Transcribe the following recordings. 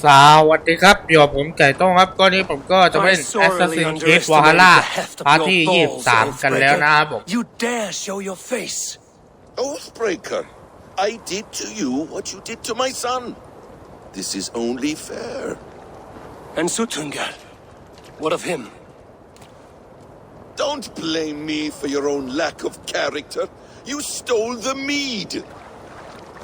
สวัสดีครับเดี๋ยวผมไก่ต้งครับก็นี้ผมก็จะเป็น Assassin's Creed Valhalla พาร์ทที่23กันแล้วนะครับผม You dare show your face? Oathbreaker, I did to you what you did to my son. This is only fair. And Sutungar, what of him? Don't blame me for your own lack of character. You stole the mead.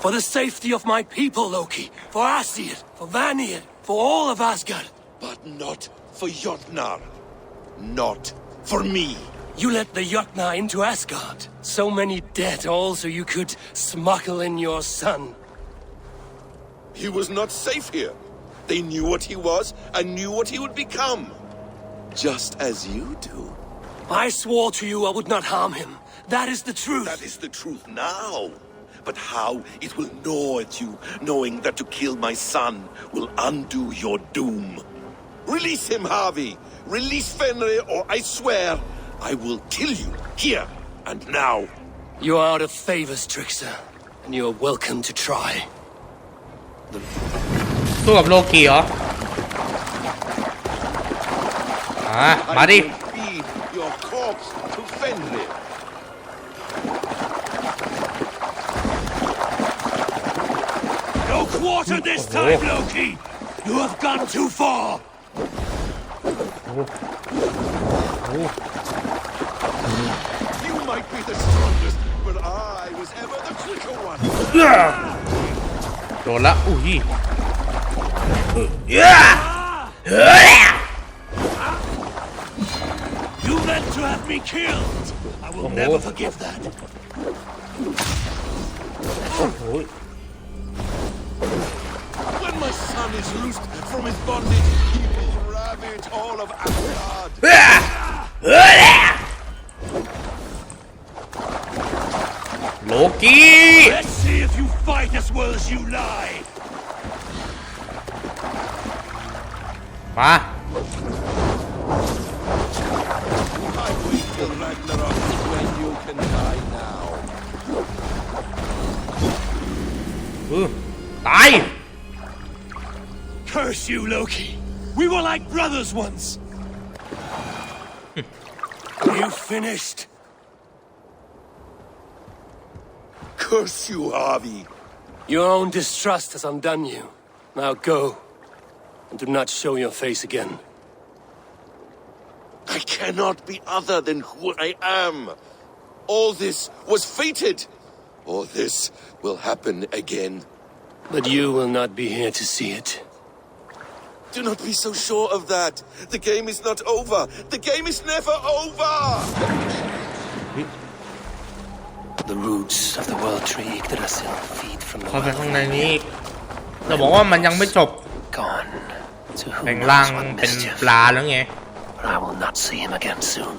For the safety of my people, Loki. For Aesir, for Vanir, for all of Asgard. But not for Jotnar. Not for me. You let the Jotnar into Asgard. So many dead, all so you could smuggle in your son. He was not safe here. They knew what he was and knew what he would become. Just as you do. I swore to you I would not harm him. That is the truth. That is the truth now. But how it will gnaw at you, knowing that to kill my son will undo your doom. Release him, Harvey. Release Fenrir, or I swear I will kill you here and now. You are out of favors, trickster, and you are welcome to try. สู้กับโลกีเหรอมาดิ I will feed your corpse to Fenrir. No quarter this time, Loki! You have gone too far! You might be the strongest, but I was ever the quicker one. โดนละอุ้ย You meant to have me killed! I will never forgive that. โอ้โห When my son is loosed from his bondage, he will ravage all of Asgard. โลกี Let's see if you fight as well as you lie. มา I wait till Ragnarok when you can die now. ตาย Curse you, Loki. We were like brothers once. You finished? Curse you, Harvey. Your own distrust has undone you. Now go, and do not show your face again. I cannot be other than who I am. All this was fated. All this will happen again. But you will not be here to see it. Do not be so sure of that. The game is not over. The game is never over. The roots of the world tree Yggdrasil feed from the เข้าไป well ข้างในนี้จะบอกว่ามันยังไม่จบ gone to แปล who งร่าง knows what เป็น mischief. ปลาแล้วไง But I will not see him again soon.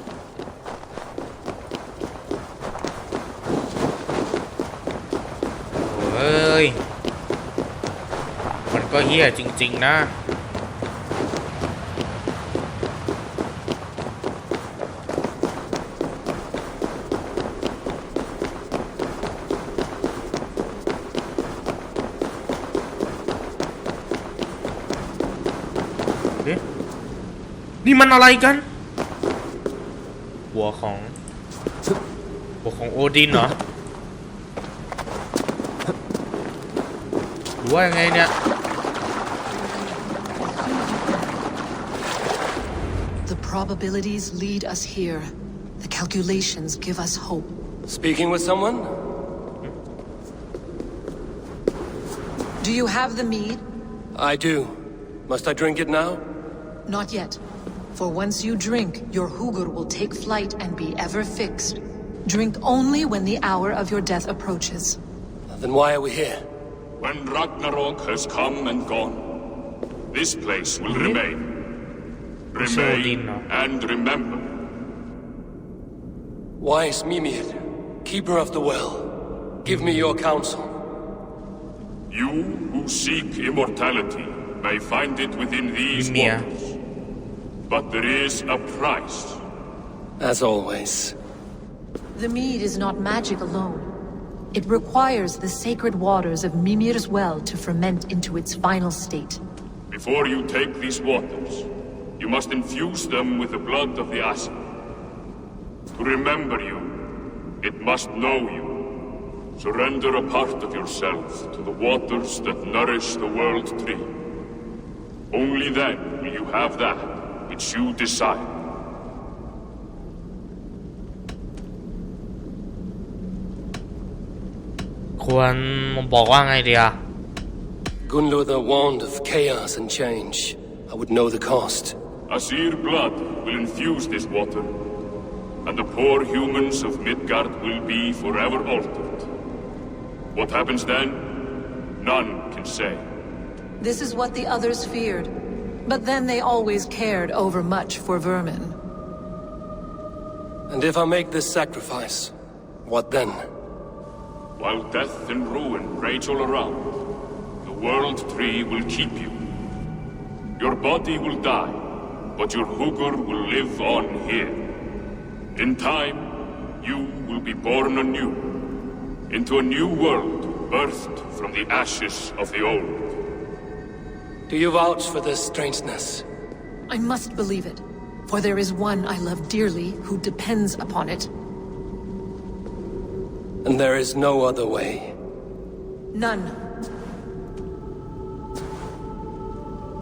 เฮ้ยมันก็เหี้ยจริงๆนะนี่มันอะไรกันหัวของโอดินเหรอหรือว่ายังไงเนี่ย The probabilities lead us here. The calculations give us hope. Speaking with someone? Do you have the mead? I do. Must I drink it now? Not yet. For once you drink, your Hugur will take flight and be ever fixed. Drink only when the hour of your death approaches. Then why are we here? When Ragnarok has come and gone, this place will remain. Remain and remember. Wise Mimir, keeper of the well, give me your counsel. You who seek immortality may find it within these waters. But there is a price. As always. The mead is not magic alone. It requires the sacred waters of Mimir's well to ferment into its final state. Before you take these waters, you must infuse them with the blood of the Ashen. To remember you, it must know you. Surrender a part of yourself to the waters that nourish the World Tree. Only then will you have that which you desire. ควรบอกว่าไงดีอะ Gunlother warned of chaos and change. I would know the cost. Asir blood will infuse this water, and the poor humans of Midgard will be forever altered. What happens then? None can say. This is what the others feared. But then they always cared overmuch for vermin. And if I make this sacrifice, what then? While death and ruin rage all around, the World Tree will keep you. Your body will die, but your Hugur will live on here. In time, you will be born anew, into a new world birthed from the ashes of the old. Do you vouch for this strangeness? I must believe it, for there is one I love dearly who depends upon it. And there is no other way. None.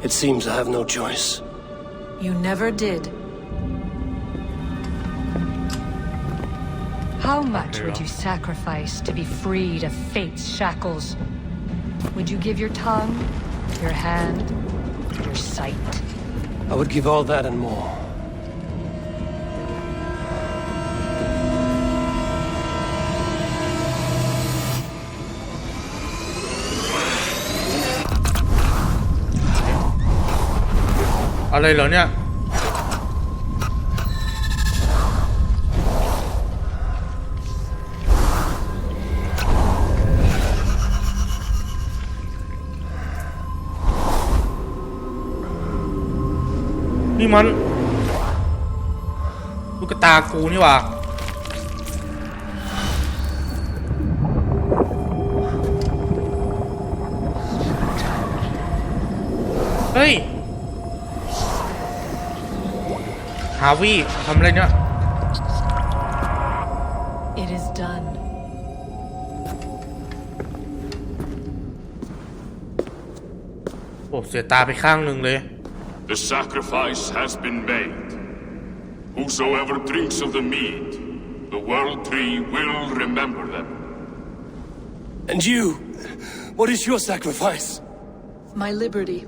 It seems I have no choice. You never did. How much would you sacrifice to be freed of fate's shackles? Would you give your tongue, your hand, your sight? I would give all that and more.อะไรเหรอเนี่ยนี่มันลูกตากูนี่หว่าเฮ้ยฮาวิทำอะไรเนี่ย It is done. โอ้เสียตาไปข้างหนึ่งเลย The sacrifice has been made. Whosoever drinks of the mead, the World Tree will remember them. And you? What is your sacrifice? My liberty.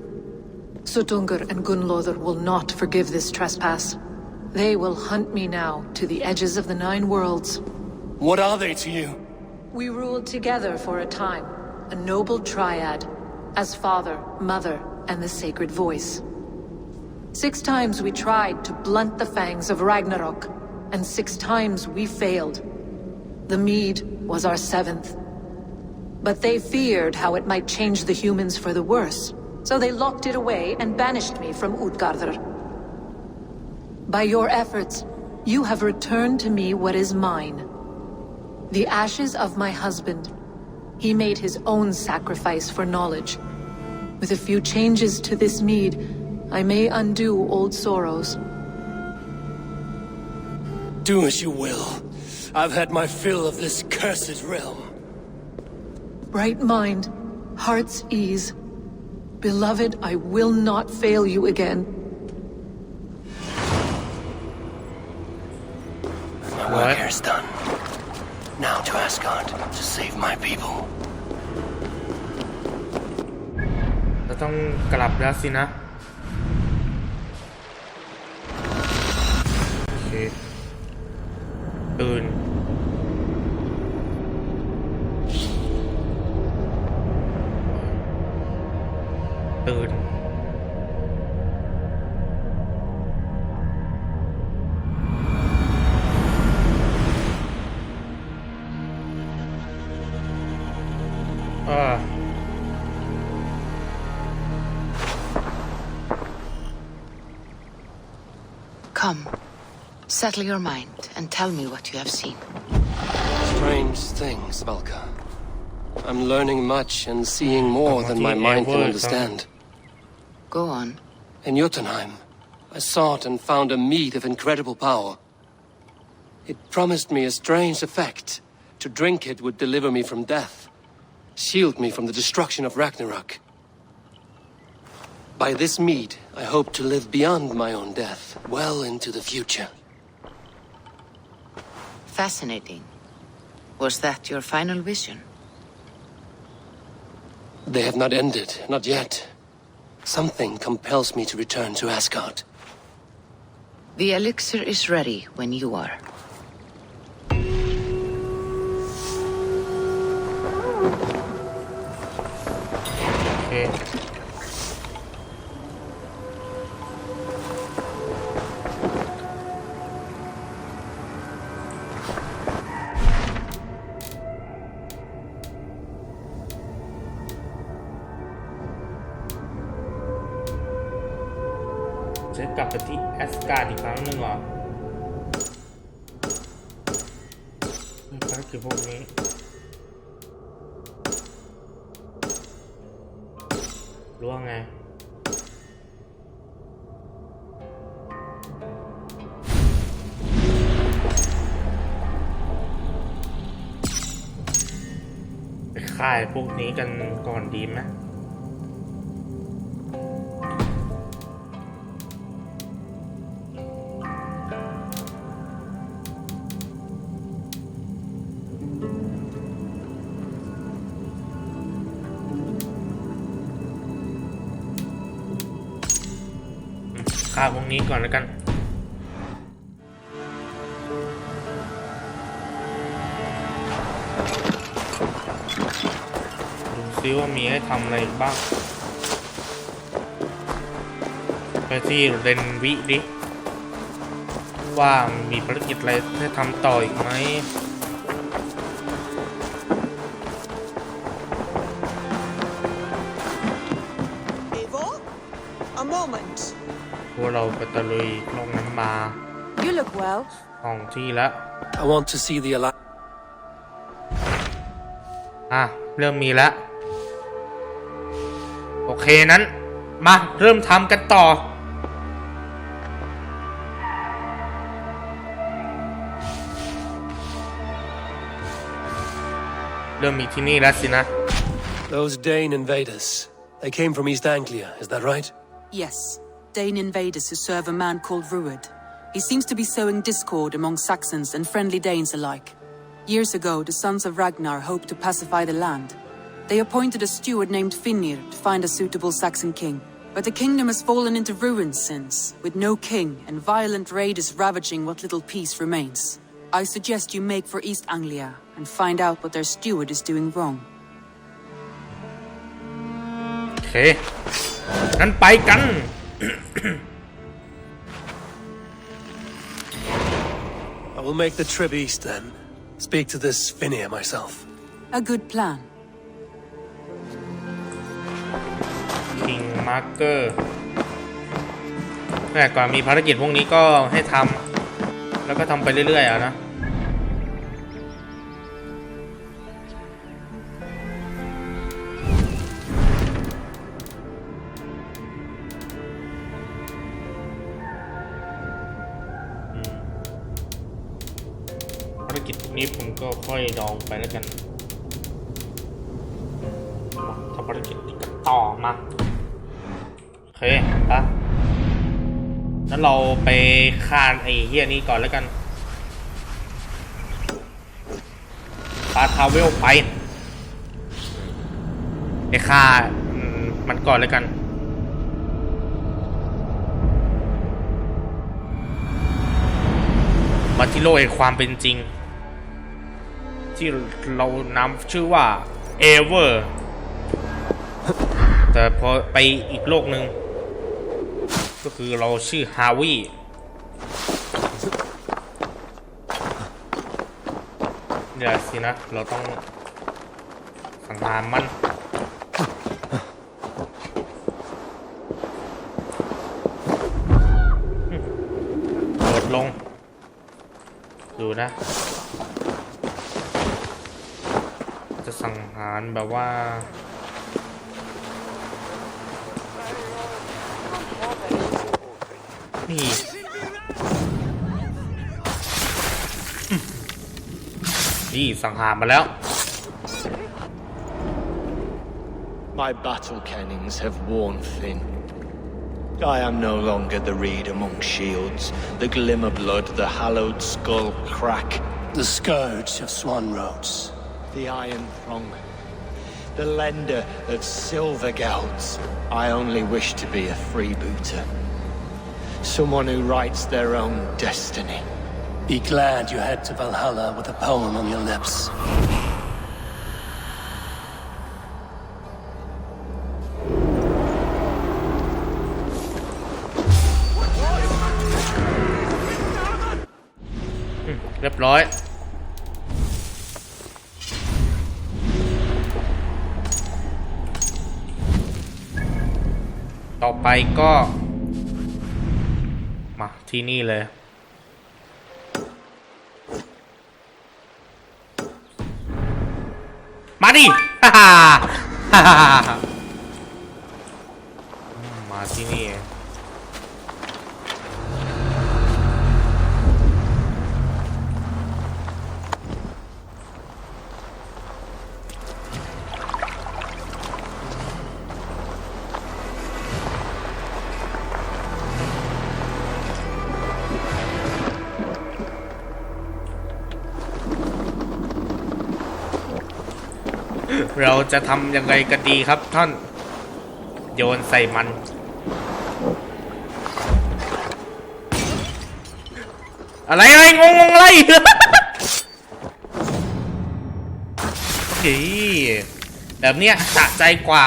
Sutungur and Gunlother will not forgive this trespass. They will hunt me now to the edges of the 9 worlds. What are they to you? We ruled together for a time, a noble triad, as father, mother, and the sacred voice. 6 times we tried to blunt the fangs of Ragnarok, and 6 times we failed. The mead was our 7th. But they feared how it might change the humans for the worse, so they locked it away and banished me from Utgardr. By your efforts, you have returned to me what is mine. The ashes of my husband. He made his own sacrifice for knowledge. With a few changes to this mead, I may undo old sorrows. Do as you will. I've had my fill of this cursed realm. Bright mind, heart's ease. Beloved, I will not fail you again. My work here is done. Now to Asgard to save my people. เราต้องกลับแล้วสินะโอเคตื่นCome, settle your mind and tell me what you have seen. Strange things, Valka. I'm learning much and seeing more than my mind can understand. Go on. In Jotunheim, I sought and found a mead of incredible power. It promised me a strange effect. To drink it would deliver me from death, shield me from the destruction of Ragnarok. By this mead, I hope to live beyond my own death, well into the future. Fascinating. Was that your final vision? They have not ended, not yet. Something compels me to return to Asgard. The elixir is ready when you are. Okay.จะกลับไปที่แอสการ์ดอีกครั้งหนึ่งเหรอภารกิจพวกนี้รู้ว่าไงไปฆ่าพวกนี้กันก่อนดีไหมฆ่าวงนี้ก่อนแล้วกันดูซิว่ามีให้ทำอะไรบ้างไปที่เรนวิดิว่ามีภารกิจอะไรให้ทำต่ออีกไหมพวกเราไปตะลุยลงน้ำมา You look well. ของที่แล้ว I want to see the Alliance. เริ่มมีแล้วโอเคนั้นมาเริ่มทำกันต่อเริ่มมีที่นี่แล้วสินะ Those Dane invaders. They came from East Anglia, is that right? Yes. Dane invaders who serve a man called Ruud. He seems to be sowing discord among Saxons and friendly Danes alike. Years ago, the sons of Ragnar hoped to pacify the land. They appointed a steward named Finnir to find a suitable Saxon king. But the kingdom has fallen into ruins since, with no king and violent raiders ravaging what little peace remains. I suggest you make for East Anglia and find out what their steward is doing wrong. โอเคงั้นไปกัน I will make the trip east then. Speak to this Finnir myself. A good plan. King Marker แต่ก่อนมีภารกิจพวกนี้ก็ให้ทำแล้วก็ทำไปเรื่อยๆนะภารกิจพวกนี้ผมก็ค่อยดองไปแล้วกันทำภารกิจกันต่อมาโอเคอ่ะนั้นเราไปฆ่าไอ้เหี้ยนี้ก่อนแล้วกันปาทาวเวลไปฆ่ามันก่อนแล้วกันมาที่โลกแห่งความเป็นจริงที่เรานำชื่อว่าเอเวอร์แต่พอไปอีกโลกหนึ่งก็คือเราชื่อฮาวิเดี๋ยวสินะเราต้องสังหารมันโดดลงดูนะจะสังหารแบบว่า นี่สังหารมาแล้ว My battle kennings have worn thin. I am no longer the reed among shields, the glimmer blood, the hallowed skull crack. The scourge of Swan Roads. The iron prong, the lender of silver gelds. I only wish to be a freebooter. Someone who writes their own destiny. Be glad you head to Valhalla with a poem on your lips. เรียบร้อยต่อไปก็มาที่นี่เลยมาดิ ฮ่าฮ่าฮ่าฮ่ามาที่นี่เราจะทำยังไงกันดีครับท่านโยนใส่มันอะไรงงอะไร เฮ้ยแบบเนี้ยสะใจกว่า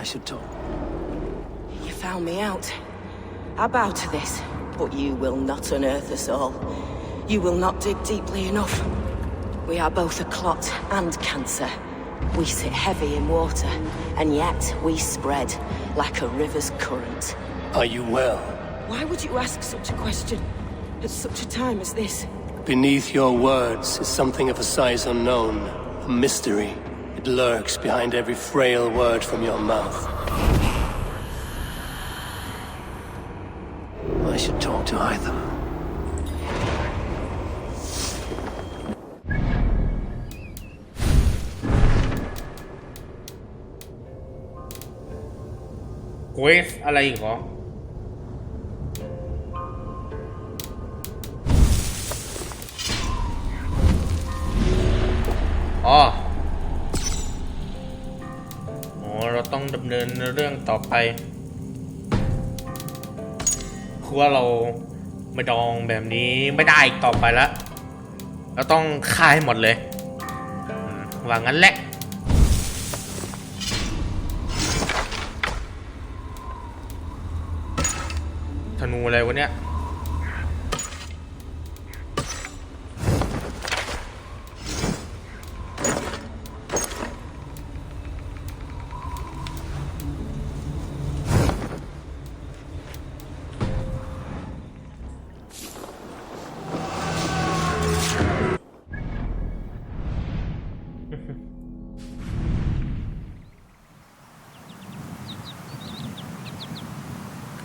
I should talk. You found me out. I bow to this, but you will not unearth us all. You will not dig deeply enough. We are both a clot and cancer. We sit heavy in water, and yet we spread like a river's current. Are you well? Why would you ask such a question at such a time as this? Beneath your words is something of a size unknown, a mystery. It lurks behind every frail word from your mouth. I should talk to either. Quest อะไรอีกเหรอเราต้องดำเนินเรื่องต่อไปคือว่าเราไม่ดองแบบนี้ไม่ได้อีกต่อไปแล้วเราต้องฆ่าให้หมดเลยว่างั้นแหละธนูอะไรวะเนี่ย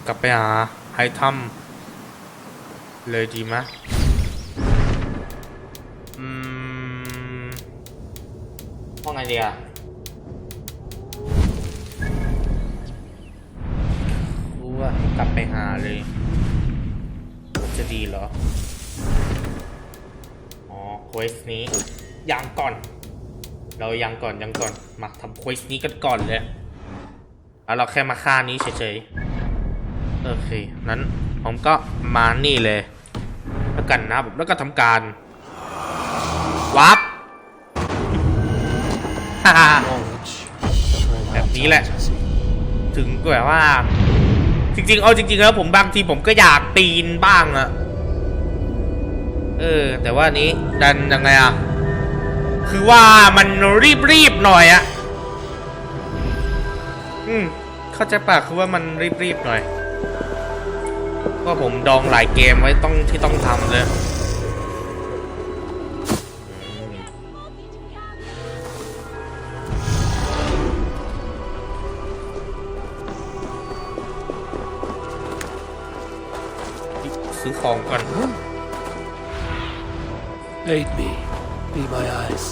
กลับไปหาไฮทัมเลยดีไหมว่าไงดีอะรู้ว่าให้กลับไปหาเลยจะดีเหรอเควสนี้ยังก่อนเรายังก่อนมาทำเควสนี้กันก่อนเลยแล้วเราแค่มาฆ่านี้เฉยๆโอเคนั้นผมก็มานี่เลยแล้วกันนะแล้วก็ทำการวับแบบนี้แหละถึงก็แบบว่าจริงๆแล้วผมบางทีผมก็อยากปีนบ้างอะแต่ว่านี้ดันยังไงอะคือว่ามันรีบหน่อยอะเข้าใจปะคือว่ามันรีบหน่อยก็ผมดองหลายเกมไว้ที่ต้องทำเลย ซื้อของก่อน Aid me. Be my eyes.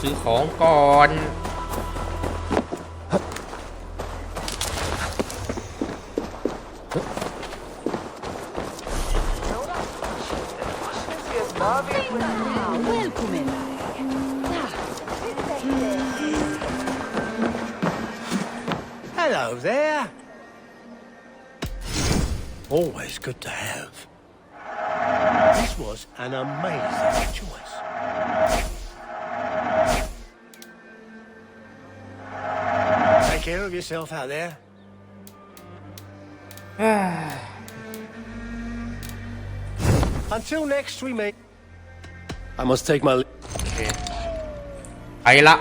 ซื้อของก่อน Hello there. Always good to have. This was an amazing choice. Take care of yourself out there. Until next we meet. I must take my. โอเคไปละ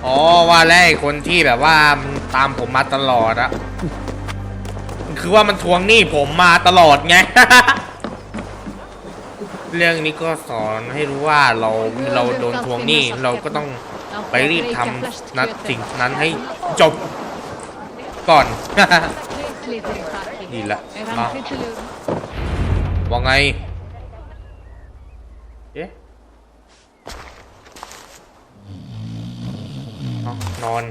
อ๋อว่าแล้วไอ้คนที่แบบว่ามันตามผมมาตลอดอะคือว่ามันทวงหนี้ผมมาตลอดไง เรื่องนี้ก็สอนให้รู้ว่าเราโดนทวงหนี้เราก็ต้องไปรีบทำนัดสิ่งนั้นให้จบก่อน นี่แหละมาว่าไงเอ๊ะนอน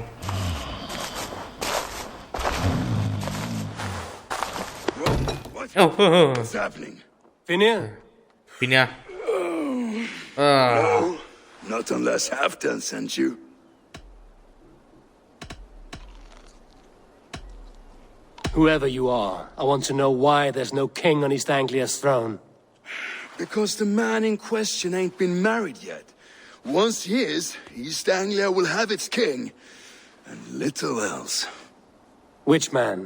What's happening? Finir? พี่เนี่ย No, not unless Halfdan sent you. Whoever you are, I want to know why there's no king on East Anglia's throne. Because the man in question ain't been married yet. Once he is, East Anglia will have its king. And little else. Which man?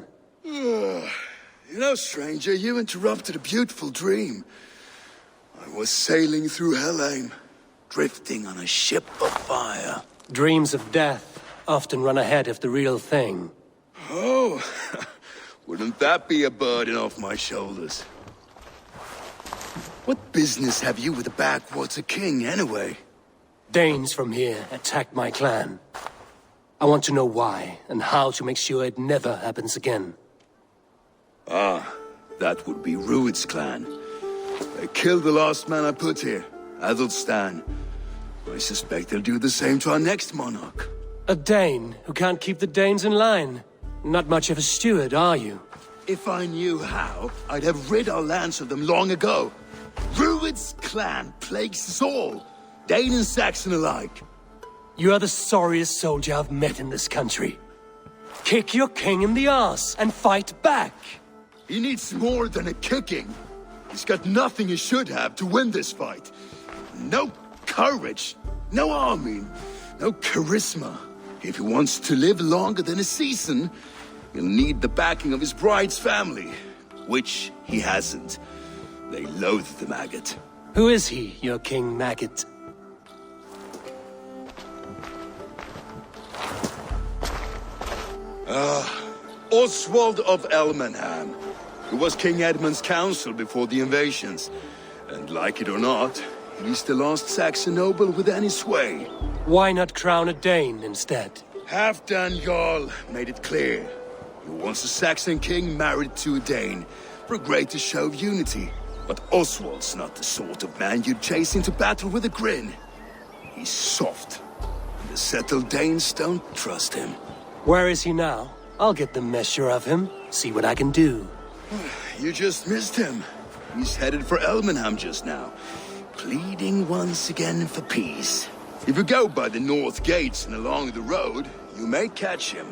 You know, stranger, you interrupted a beautiful dream. I was sailing through Helheim, drifting on a ship of fire. Dreams of death often run ahead of the real thing. Oh, wouldn't that be a burden off my shoulders? What business have you with the backwater king, anyway? Danes from here attacked my clan. I want to know why, and how to make sure it never happens again. Ah, that would be Rued's clan. They killed the last man I put here, Adelstan. I suspect they'll do the same to our next monarch. A Dane who can't keep the Danes in line. Not much of a steward, are you? If I knew how, I'd have rid our lands of them long ago. Rued's clan plagues us all, Dane and Saxon alike. You are the sorriest soldier I've met in this country. Kick your king in the arse and fight back. He needs more than a kicking. He's got nothing he should have to win this fight. No courage, no army, no charisma. If he wants to live longer than a season, he'll need the backing of his bride's family, which he hasn't. They loathe the maggot. Who is he, your king maggot? Oswald of Elmenham, who was King Edmund's counsel before the invasions. And like it or not, he's the last Saxon noble with any sway. Why not crown a Dane instead? Halfdan Jarl made it clear. He wants a Saxon king married to a Dane for a greater show of unity. But Oswald's not the sort of man you'd chase into battle with a grin. He's soft. The settled Danes don't trust him. Where is he now? I'll get the measure of him, see what I can do. You just missed him. He's headed for Elmenham just now, pleading once again for peace. If you go by the north gates and along the road, you may catch him.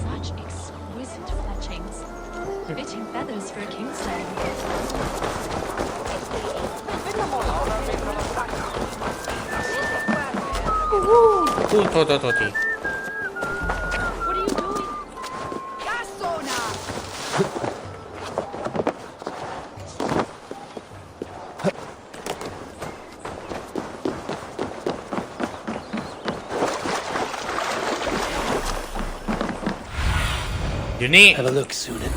Such exquisite fletchings. Fitting feathers for a kingslayer. พูดโทษที What are you doing? Gasona! โ อยู่นี่ Have a look, Sunan.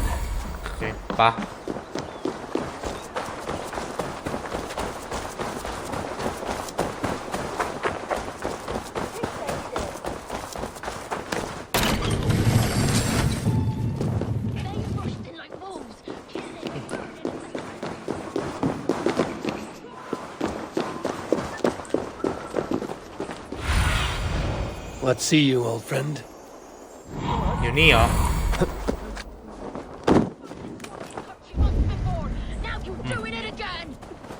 โอเคปะ What see you, old friend? อยู่นี่เหรอ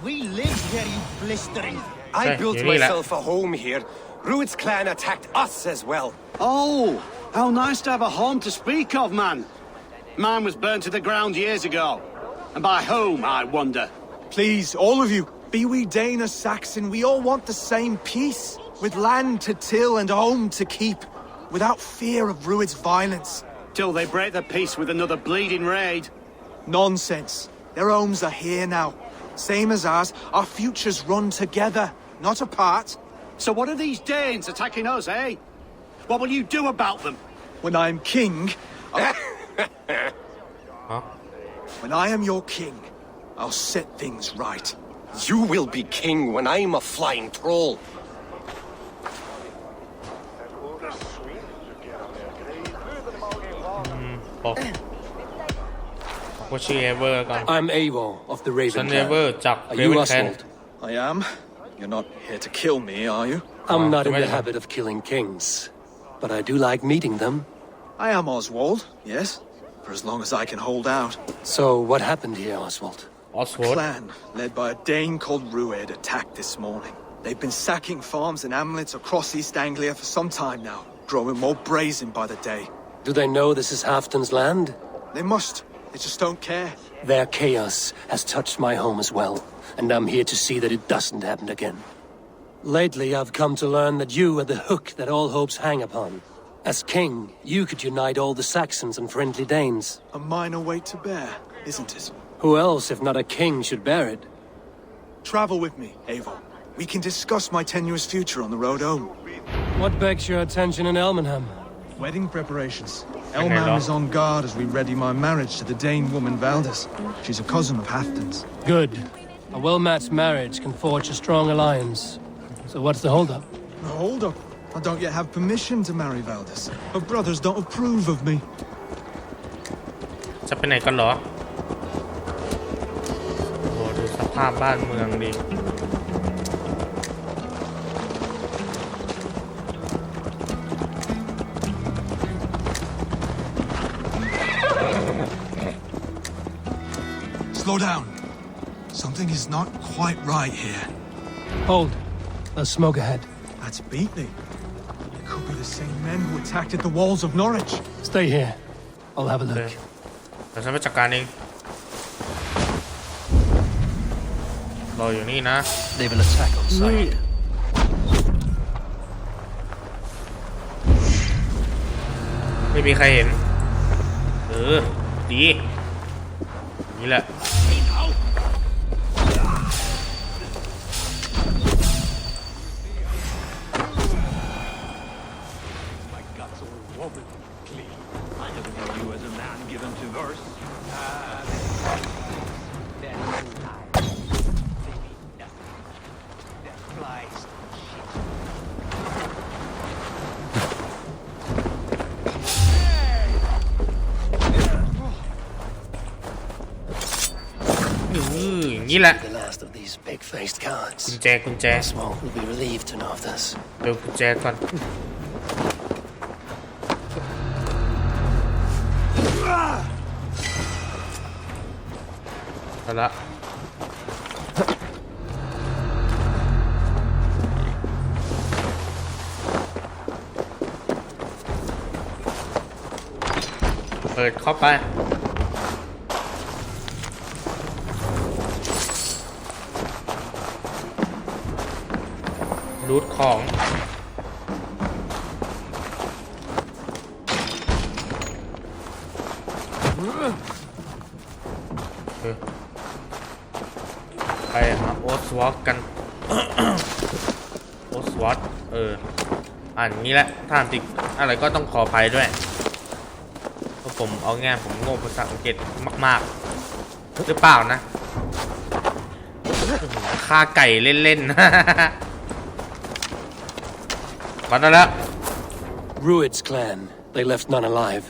We live here, you blistering. I Okay, built you need that. myself a home here. Rued's clan attacked us as well. Oh, how nice to have a home to speak of, man. Mine was burnt to the ground years ago. And by whom, I wonder? Please, all of you, be we Dane or Saxon, we all want the same peace. With land to till and home to keep. Without fear of Rued's violence. Till they break the peace with another bleeding raid. Nonsense. Their homes are here now. Same as ours, our futures run together, not apart. So what are these Danes attacking us, eh? What will you do about them? When I am king... When I am your king, I'll set things right. You will be king when I'm a flying troll. บอกว่าชื่อเอเวอร์ก่อน I'm Eivor of the ฉัน Raven เอเวอ Clan. ร์จาก Are เร you เวนแคน Oswald? I am. You're not here to kill me, are you? I'm not in wait a the minute. habit of killing kings, but I do like meeting them. I am Oswald, yes. For as long as I can hold out. So what happened here, Oswald? ออสวอ A ร์ด clan, led by a Dane called Rued, attacked this morning. They've been sacking farms and hamlets across East Anglia for some time now, growing more brazen by the day. Do they know this is Halfton's land? They must. They just don't care. Their chaos has touched my home as well, and I'm here to see that it doesn't happen again. Lately, I've come to learn that you are the hook that all hopes hang upon. As king, you could unite all the Saxons and friendly Danes. A minor weight to bear, isn't it? Who else, if not a king, should bear it? Travel with me, Eivor. We can discuss my tenuous future on the road home. What begs your attention in Elmenham? Wedding preparations. Okay, Elman Lord. is on guard as we ready my marriage to the Dane woman Valdis. She's a cousin of Halfton's. Good. A well-matched marriage can forge a strong alliance. So what's the holdup? Now, hold up. I don't yet have permission to marry Valdis. Her brothers don't approve of me. จะไปไหนกันเหรอโอ้โหดูสภาพบ้านเมืองดิ Slow down. Something is not quite right here. Hold. There's smoke ahead. That's Beatley. It could be the same men who attacked at the walls of Norwich. Stay here. I'll have a look. เดี๋ยวฉันไปจัดการเองรออยู่นี่นะ They will attack on sight. ไม่มีใครเห็นดีนี่แหละ อย่างนี้แหละ The last of these big-faced กุญ cards. กุญแจ Oswald will be relieved to know of this. เดี๋ยวกุญแจก่อนเอาละเปิดเข้าไปรูทของไปหาโอสวอตกัน โอสวอตอ่านอย่างนี้แหละถ้าติดอะไรก็ต้องขออภัยด้วย เพราะผมเอาง่ายผมโง่ภาษาอังกฤษมากๆหรือเปล่านะฆ่าไก่เล่นๆ มาแล้ว Rued's clan. They left none alive.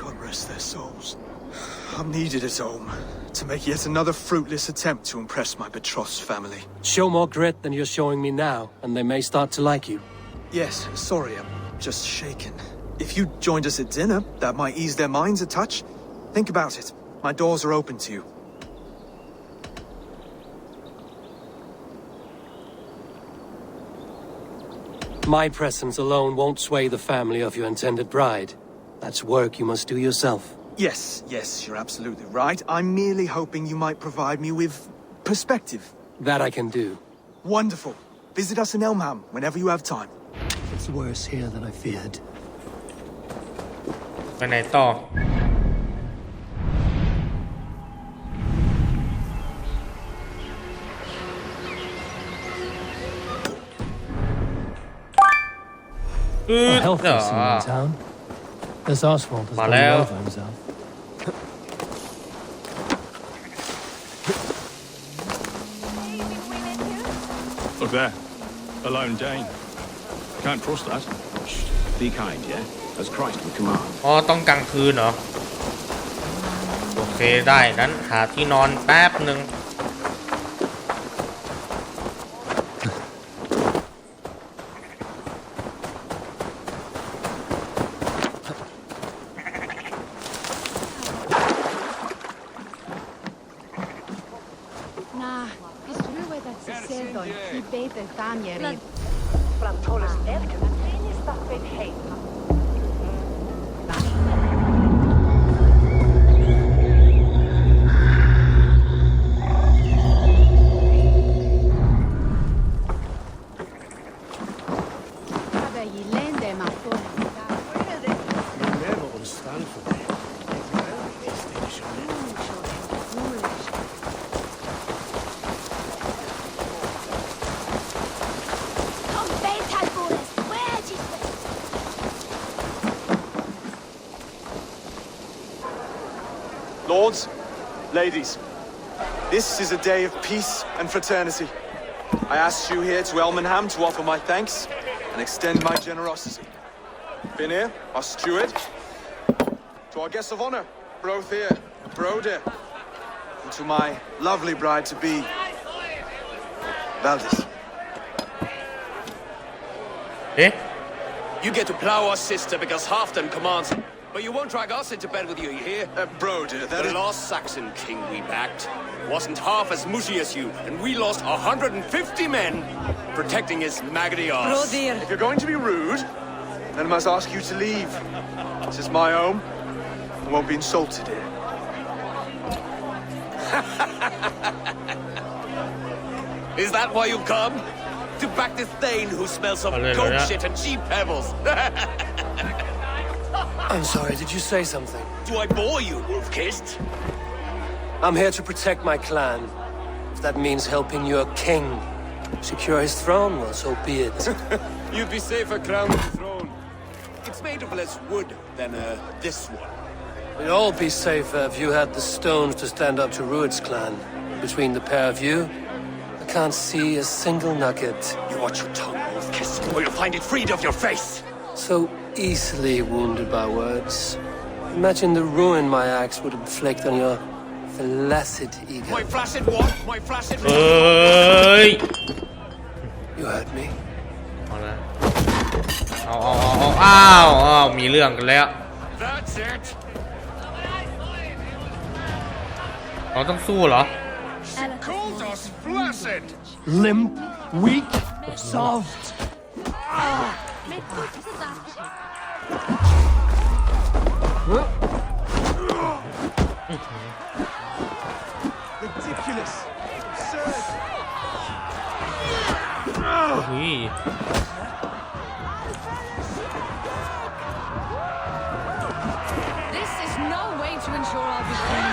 God rest their souls. I'm needed at home to make yet another fruitless attempt to impress my betrothed's family. Show more grit than you're showing me now, and they may start to like you. Yes, sorry, I'm just shaken. If you joined us at dinner, that might ease their minds a touch. Think about it. My doors are open to you. My presence alone won't sway the family of your intended bride. That's work you must do yourself. Yes, you're absolutely right. I'm merely hoping you might provide me with perspective. That I can do. Wonderful. Visit us in Elmham whenever you have time. It's worse here than I feared. ไปไหนต่อA health person in town. This Oswald has gone over himself. Look there. A lone Dane. Can't trust that. Be kind, yeah? As Christ would command. อ๋อต้องกลางคืนเหรอโอเคได้นั้นหาที่นอนแป๊บหนึ่งLords, ladies, this is a day of peace and fraternity. I asked you here to Elmenham to offer my thanks and extend my generosity. Finir, our steward, to our guests of honor, Brothir and Brodir, and to my lovely bride-to-be, Valdis. Eh? You get to plow our sister because Halfdan commands it. But you won't drag us into bed with you hear? Brodir, The last Saxon king we backed wasn't half as mushy as you, and we lost 150 men protecting his maggoty arse. If you're going to be rude, then I must ask you to leave. This is my home. I won't be insulted here. Is that why you've come? To back this Thane who smells of goat shit and cheap pebbles? I'm sorry, did you say something? Do I bore you, wolf-kissed? I'm here to protect my clan. If that means helping your king secure his throne, well, so be it. You'd be safer crowned the throne. It's made of less wood than this one. We'd all be safer if you had the stones to stand up to Rued's clan. Between the pair of you, I can't see a single nugget. You watch your tongue, wolf-kissed, or you'll find it freed of your face. So easily wounded by words. Imagine the ruin my axe would inflict on your flaccid ego. My flaccid what? My flaccid... You heard me? เอามีเรื่องกันแล้ว That's it. เราต้องสู้เหรอ Called us flaccid. Limp, weak, soft. Ridiculous! Absurd! This is no way to ensure our victory.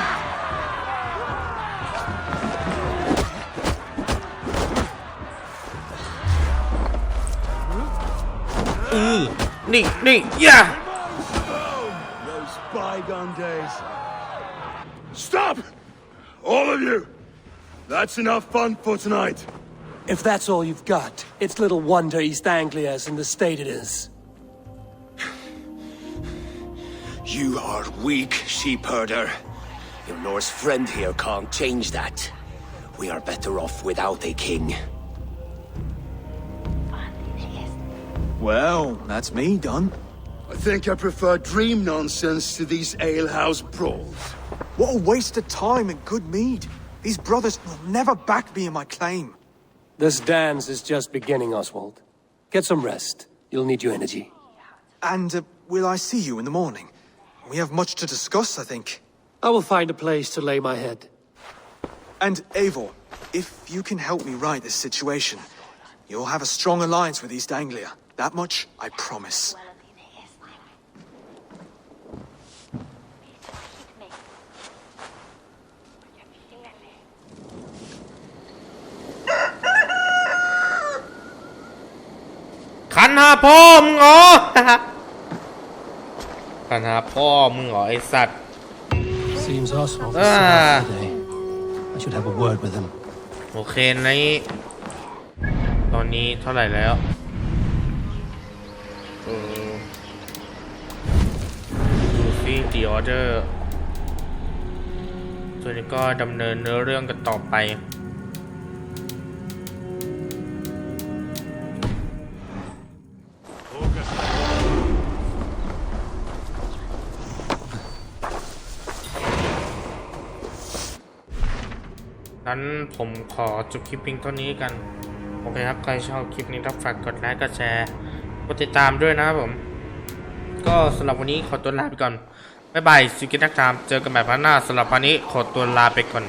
นี่อย่า Those bygone days. Stop! All of you! That's enough fun for tonight. If that's all you've got, it's little wonder East Anglia's in the state it is. You are weak, sheep herder. Your Norse friend here can't change that. We are better off without a king. Well, that's me done. I think I prefer dream nonsense to these alehouse brawls. What a waste of time and good mead. These brothers will never back me in my claim. This dance is just beginning, Oswald. Get some rest. You'll need your energy. And will I see you in the morning? We have much to discuss, I think. I will find a place to lay my head. And Eivor, if you can help me right this situation, you'll have a strong alliance with East Anglia. That much, I promise.ขันหาพ่อมึงเหรอ ขันหาพ่อมึงเหรอไอสัตว์ Seems Oswald is sad today. I should have a word with him. โอเคนี้ตอนนี้เท่าไหร่แล้วดูซิ The Order ส่วนนี้ก็ดำเนินเนื้อเรื่องกันต่อไปงั้นผมขอจบคลิปเพียงเท่านี้กันโอเคครับใครชอบคลิปนี้ก็ฝากกดไลค์กดแชร์กดติดตามด้วยนะครับผมก็สำหรับวันนี้ขอตัวลาไปก่อนบ๊ายบายซิกินักตามเจอกันใหม่ครั้งหน้าสำหรับวันนี้ขอตัวลาไปก่อน